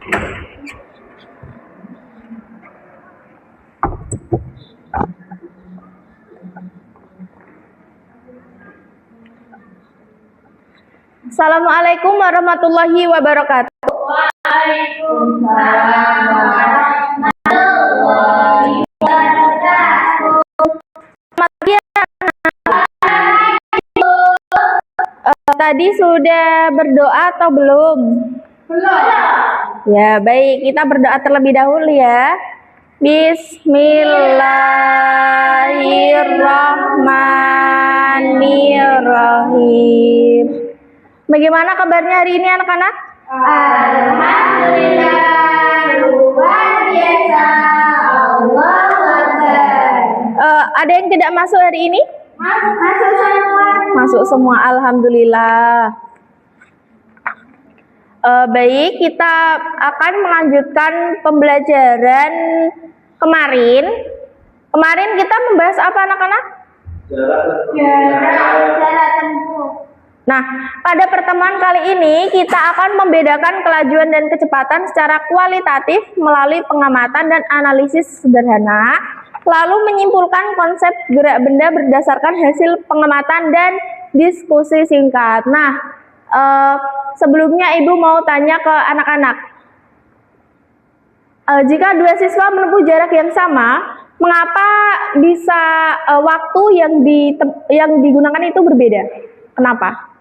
Assalamualaikum warahmatullahi wabarakatuh. Waalaikumsalam warahmatullahi wabarakatuh. Tadi sudah berdoa atau belum? Belum. Ya, baik. Kita berdoa terlebih dahulu ya. Bismillahirrahmanirrahim. Bagaimana kabarnya hari ini anak-anak? Alhamdulillah, luar biasa. Allahu Akbar. Ada yang tidak masuk hari ini? Masuk semua. Masuk semua, alhamdulillah. Baik, kita akan melanjutkan pembelajaran kemarin. Kemarin kita membahas apa anak-anak? Jarak tempuh. Nah, pada pertemuan kali ini kita akan membedakan kelajuan dan kecepatan secara kualitatif melalui pengamatan dan analisis sederhana, lalu menyimpulkan konsep gerak benda berdasarkan hasil pengamatan dan diskusi singkat. Nah, sebelumnya Ibu mau tanya ke anak-anak. Jika dua siswa menempuh jarak yang sama, mengapa bisa waktu yang digunakan itu berbeda? Kenapa?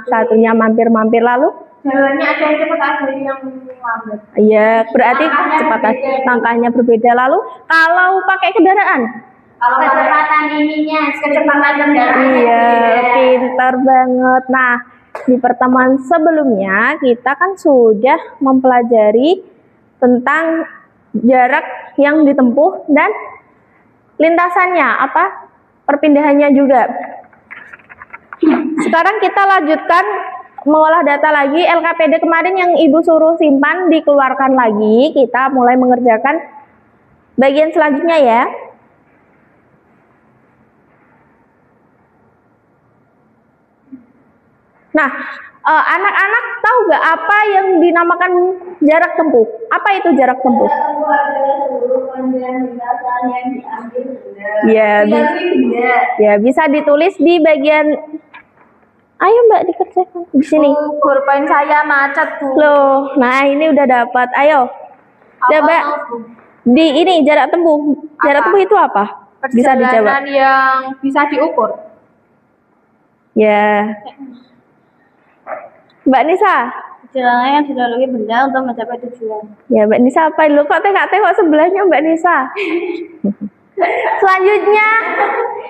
Satunya mampir-mampir, lalu? Jalannya ada yang cepat, ada yang lambat. Iya, berarti kecepatan langkahnya berbeda. Lalu, kalau pakai kendaraan? Kalau kecepatan kecepatan kendaraan. Iya, pintar banget. Nah, di pertemuan sebelumnya kita kan sudah mempelajari tentang jarak yang ditempuh dan lintasannya, perpindahannya juga. Sekarang kita lanjutkan mengolah data lagi. LKPD kemarin yang Ibu suruh simpan dikeluarkan lagi. Kita mulai mengerjakan bagian selanjutnya ya. Nah, anak-anak tahu nggak apa yang dinamakan jarak tempuh? Apa itu jarak tempuh? Jarak tempuh adalah seluruh panjang lintasan yang diambil benda. Ya, bisa ditulis di bagian. Ayo Mbak dikerjakan di sini. Pulpen saya macet Bu. Loh, nah ini udah dapat. Ayo. Coba di ini jarak tempuh. Jarak tempuh itu apa? Bisa dijawab. Perjalanan yang bisa diukur. Ya. Mbak Nisa. Perjalanan yang dilalui benda untuk mencapai tujuan. Ya, Mbak Nisa apa? Lu kok tengok sebelahnya Mbak Nisa? Selanjutnya,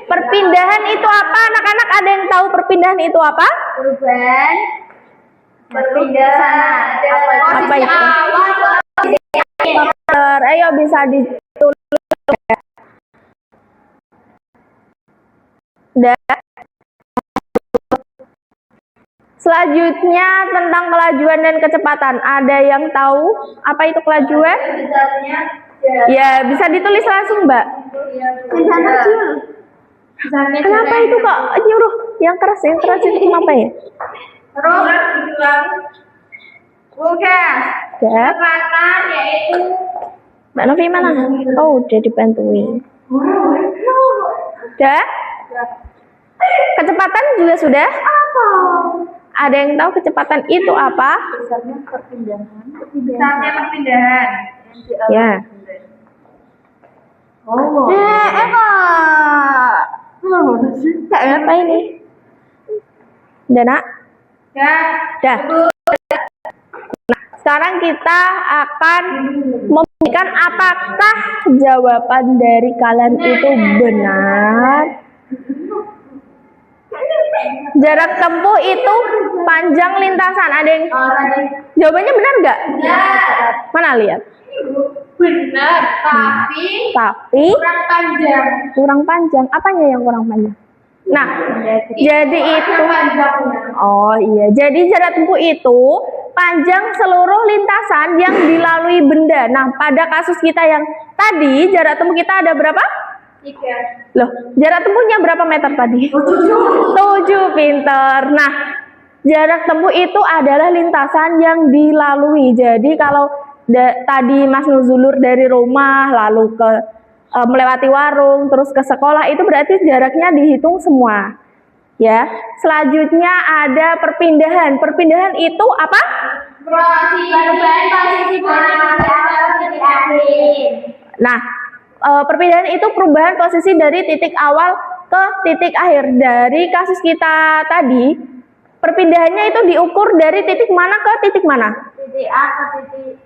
perpindahan itu apa? Anak-anak ada yang tahu perpindahan itu apa? Perubahan. Perpindahan. Apa itu? Ayo bisa ditulis. Selanjutnya tentang kelajuan dan kecepatan. Ada yang tahu apa itu kelajuan? Ya, bisa ditulis langsung, Mbak. Kenapa itu kok nyuruh yang keras itu kenapa ya? Bukan. Ya. Kecepatan yaitu Mbak Novi mana? Oh, udah dibantuin. Udah? Kecepatan juga sudah? apa? Ada yang tahu kecepatan itu apa? Besarnya perpindahan. Besarnya perpindahan. Ya. Oh. Apa ini? Udah nak? Ya. Dah. Nah, sekarang kita akan memberikan apakah jawaban dari kalian itu benar. Jarak tempuh itu panjang lintasan. Ada yang jawabannya benar nggak? Benar. Mana lihat? Benar, tapi kurang panjang. Kurang panjang. Apanya yang kurang panjang? Nah, jadi itu. Oh iya, jadi jarak tempuh itu panjang seluruh lintasan yang dilalui benda. Nah, pada kasus kita yang tadi jarak tempuh kita ada berapa? 3. Loh, jarak tempuhnya berapa meter tadi? 7, pinter. Nah, Jarak tempuh itu adalah lintasan yang dilalui. Jadi kalau tadi Mas Nuzulur dari rumah lalu ke melewati warung terus ke sekolah, itu berarti jaraknya dihitung semua. Ya. Selanjutnya ada perpindahan. Perpindahan itu apa? Perubahan posisi dari titik akhir. Nah, perpindahan itu perubahan posisi dari titik awal ke titik akhir. Dari kasus kita tadi, perpindahannya itu diukur dari titik mana ke titik mana? Titik A ke titik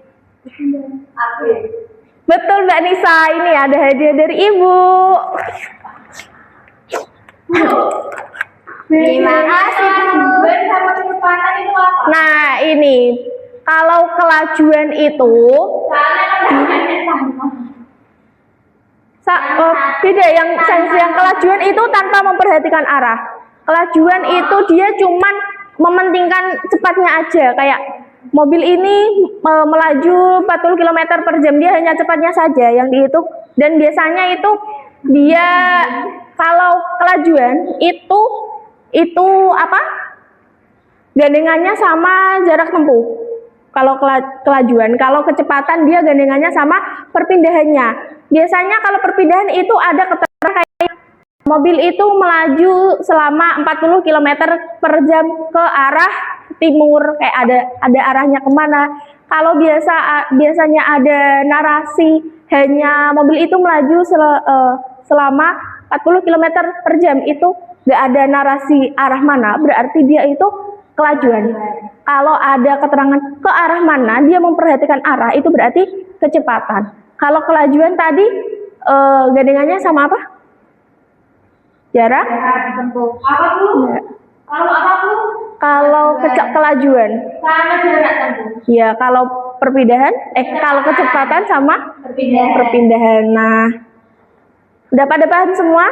akhir. Betul Mbak Nisa, ini ada hadiah dari Ibu. Terima kasih. Perubahan sama kecepatan itu apa? Nah, ini kalau kelajuan itu beda, yang kelajuan itu tanpa memperhatikan arah. Kelajuan itu dia cuman mementingkan cepatnya aja, kayak mobil ini melaju 40 km per jam, dia hanya cepatnya saja yang dihitung. Dan biasanya itu dia kalau kelajuan itu apa? Gandengannya sama jarak tempuh. Kalau kelajuan, kalau kecepatan dia gandengannya sama perpindahannya. Biasanya kalau perpindahan itu ada keterangan kayak mobil itu melaju selama 40 km per jam ke arah timur, kayak ada arahnya kemana. Kalau biasanya ada narasi hanya mobil itu melaju selama 40 km per jam, itu nggak ada narasi arah mana, berarti dia itu kelajuan. Kalau ada keterangan ke arah mana, dia memperhatikan arah, itu berarti kecepatan. Kalau kelajuan tadi gandengannya sama apa? Jarak tempuh. Apa tuh? Ya. Kalau apa tuh? Kalau kelajuan. Sama jarak tempuh. Ya, kalau perpindahan, kalau kecepatan sama perpindahan. Nah, udah pada paham semua?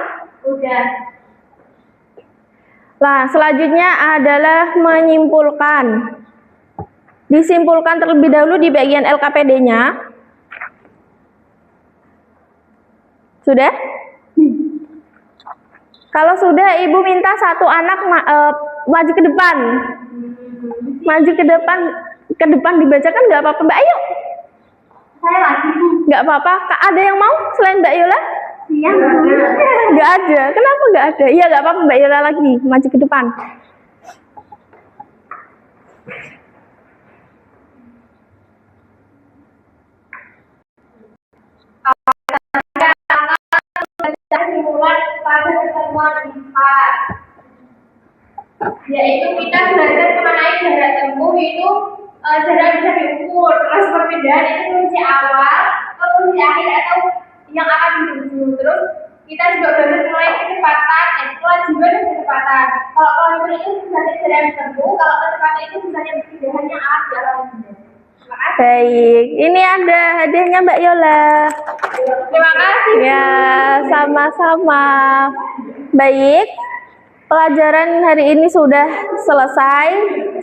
Udah. Nah, selanjutnya adalah menyimpulkan. Disimpulkan terlebih dahulu di bagian LKPD-nya. Sudah? Kalau sudah, Ibu minta satu anak maju ke depan. Maju ke depan dibacakan, nggak apa-apa Mbak. Ayo. Saya lagi. Nggak apa-apa. Ada yang mau selain Mbak Yola? Iya. Nggak ada. Kenapa nggak ada? Iya, nggak apa-apa Mbak Yola lagi. Maju ke depan. Kesimpulan pada pertemuan 4, yaitu kita belajar mengenai jarak tempuh itu jarak bisa diukur, terus perpindahan itu posisi awal ke posisi akhir atau yang akan dituju. Terus kita juga belajar mengenai kecepatan, kelajuan dan kecepatan. Kalau kelajuan itu misalnya jarak tempuh, kalau kecepatan itu misalnya perpindahan yang akan dilakukan. Baik, ini ada hadiahnya Mbak Yola. Terima kasih. Ya, sama-sama. Baik, pelajaran hari ini sudah selesai.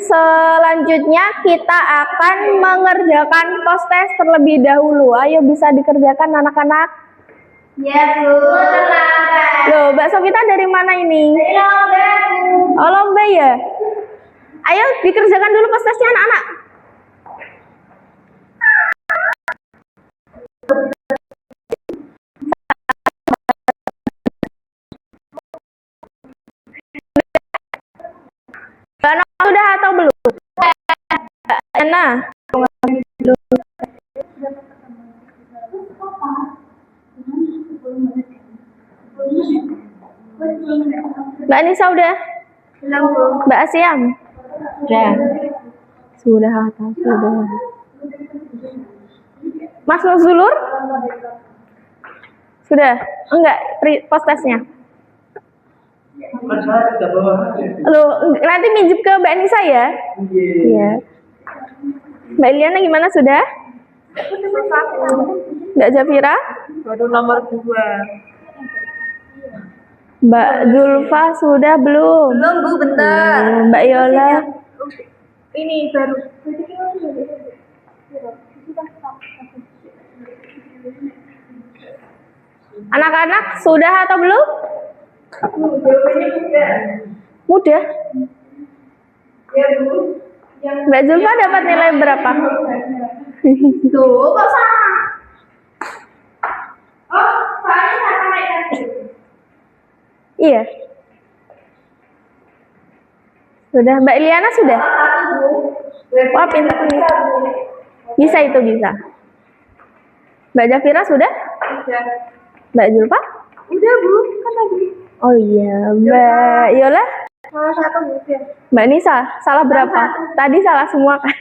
Selanjutnya kita akan mengerjakan post-test terlebih dahulu. Ayo, bisa dikerjakan anak-anak? Ya Bu. Loh, Mbak Sofita dari mana ini? Dari lomba Bu. Oh, lomba ya? Ayo, dikerjakan dulu post-testnya anak-anak. Sudah atau belum? Nah, Mbak Nisa udah? Mbak Asyam? Sudah atau sudah? Mas Nuzulur? Sudah? Enggak, post-testnya? Loh, nanti minjem ke Mbak Nisa ya? Iya. Mbak Iliana gimana, sudah? Mbak Jafira? Baru nomor 2. Mbak Zulfa sudah belum? Belum Bu, bentar. Mbak Yola? Ini baru. Anak-anak sudah atau belum? Jawabannya mudah. Mudah. Ya, Bu. Yang Mbak Zulfa dapat nilai berapa? tuh, kok salah? Oh, soalnya sama naik tadi. Iya. Sudah, Mbak Iliana sudah? Satu, Bu. Wah, pintar nih. Bisa itu bisa. Mbak Jafira sudah? Udah. Mbak Zulfa? Udah, Bu. Kan tadi. Oh iya, Mbak Yola? Salah satu, Bu. Mbak Nisa, salah berapa? Tadi salah semua kan?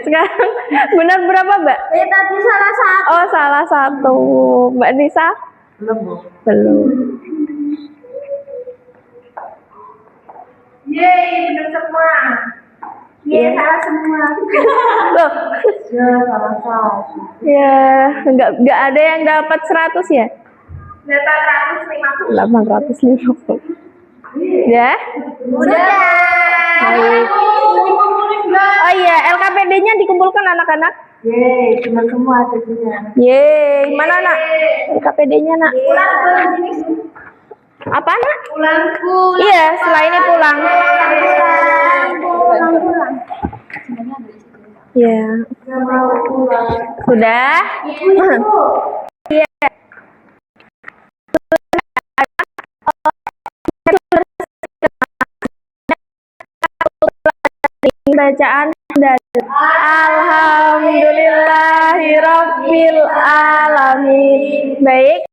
Sekarang benar berapa, Mbak? Tadi salah satu. Oh, salah satu. Mbak Nisa? Belum, Bu. Belum. Yeay, benar semua. Iya. Salah semua. Loh, Ya, salah satu. ya nggak ada yang dapat 100 ya? 850. 850. Ya? Udah. Baik. Oh iya, LKPD-nya dikumpulkan anak-anak. Yeay, cuma semua jadinya. Yeay, mana nak? LKPD-nya nak? Pulang ke sini. Apa nak? Pulangku. Iya, setelah ini pulang. Pulang. Iya. Nggak mau pulang. Sudah? Iya. Bacaan dari Alhamdulillahirabbil alamin. Baik.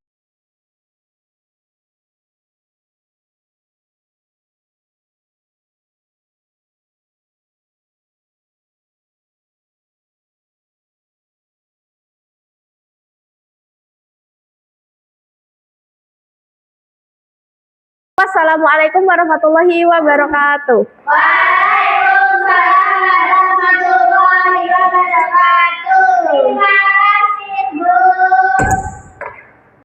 Wassalamualaikum warahmatullahi wabarakatuh.